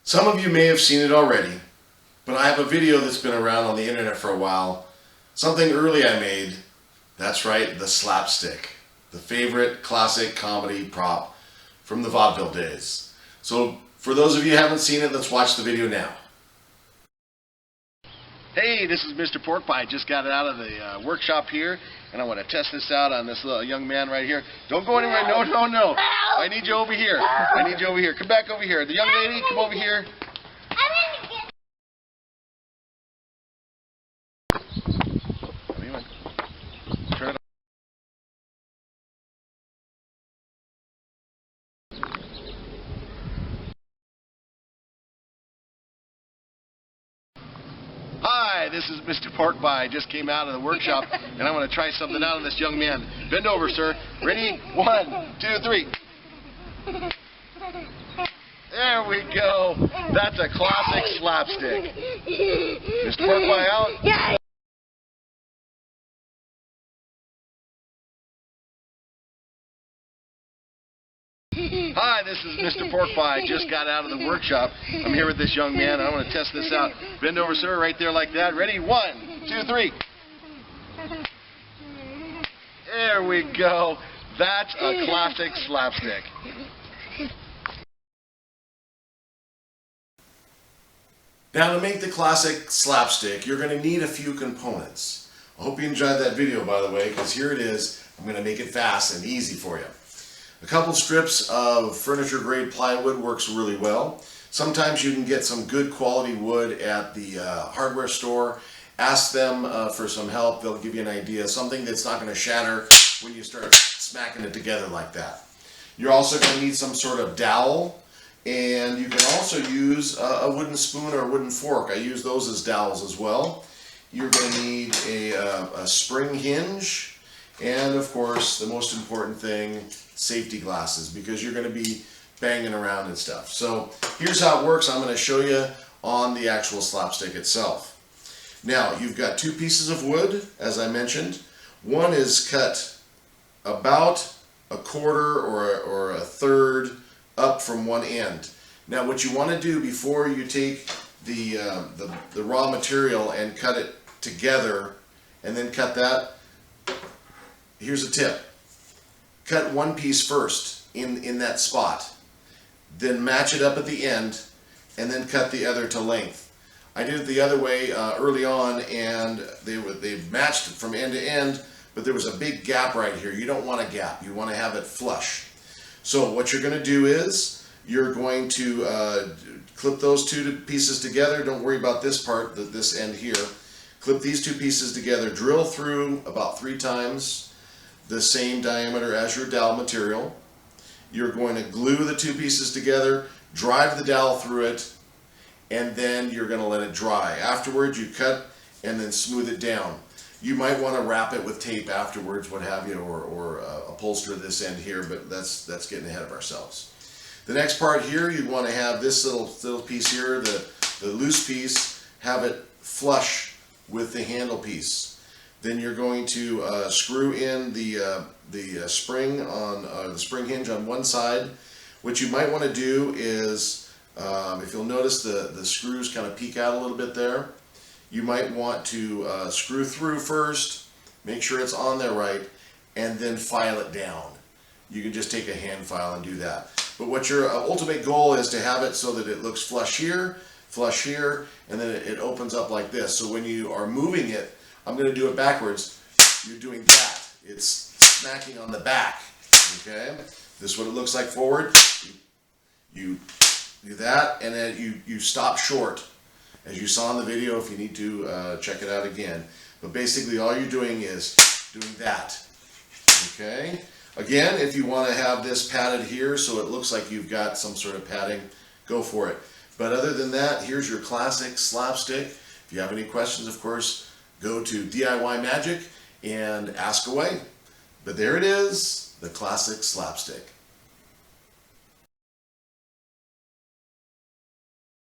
Some of you may have seen it already, but I have a video that's been around on the internet for a while. Something early I made. That's right, the Slapstick. The favorite classic comedy prop from the vaudeville days. So for those of you who haven't seen it, let's watch the video now. Hey, this is Mr. Pork Pie. Just got it out of the workshop here, and I want to test this out on this little young man right here. Don't go anywhere. No, no, no. I need you over here. I need you over here. Come back over here. The young lady, come over here. Turn it on. Hi, this is Mr. Pork Pie. I just came out of the workshop, and I want to try something out on this young man. Bend over, sir. Ready? 1, 2, 3. There we go. That's a classic slapstick. Mr. Pork Pie out. Hi, this is Mr. Pork Pie. I just got out of the workshop. I'm here with this young man, and I want to test this out. Bend over, sir, right there like that. Ready? 1, 2, 3. There we go. That's a classic slapstick. Now to make the classic slapstick, you're going to need a few components. I hope you enjoyed that video, by the way, because here it is. I'm going to make it fast and easy for you. A couple strips of furniture grade plywood works really well. Sometimes you can get some good quality wood at the hardware store. Ask them for some help. They'll give you an idea. Something that's not going to shatter when you start smacking it together like that. You're also going to need some sort of dowel, and you can also use a wooden spoon or a wooden fork. I use those as dowels as well. You're going to need a spring hinge, and of course the most important thing, safety glasses, because you're going to be banging around and stuff. So here's how it works. I'm going to show you on the actual slapstick itself. Now you've got two pieces of wood, as I mentioned. One is cut about a quarter or a third up from one end. Now what you want to do before you take the raw material and cut it together and then cut that, here's a tip. Cut one piece first in that spot, then match it up at the end, and then cut the other to length. I did it the other way early on, and they matched from end to end, but there was a big gap right here. You don't want a gap. You want to have it flush. So what you're going to do is you're going to clip those two pieces together. Don't worry about this part, this end here. Clip these two pieces together. Drill through about 3 times the same diameter as your dowel material. You're going to glue the two pieces together, drive the dowel through it, and then you're going to let it dry. Afterwards, you cut and then smooth it down. You might want to wrap it with tape afterwards, what have you, or upholster this end here, but that's getting ahead of ourselves. The next part here, you want to have this little piece here, the loose piece, have it flush with the handle piece. Then you're going to screw in the spring on the spring hinge on one side. What you might want to do is, if you'll notice the screws kind of peek out a little bit there, you might want to screw through first, make sure it's on there right, and then file it down. You can just take a hand file and do that. But what your ultimate goal is to have it so that it looks flush here, and then it opens up like this. So when you are moving it, I'm going to do it backwards. You're doing that. It's smacking on the back. Okay? This is what it looks like forward. You do that, and then you stop short. As you saw in the video, if you need to check it out again. But basically all you're doing is doing that. Okay? Again, if you want to have this padded here so it looks like you've got some sort of padding, go for it. But other than that, here's your classic slapstick. If you have any questions, of course, go to DIY Magic and ask away. But there it is, the classic slapstick.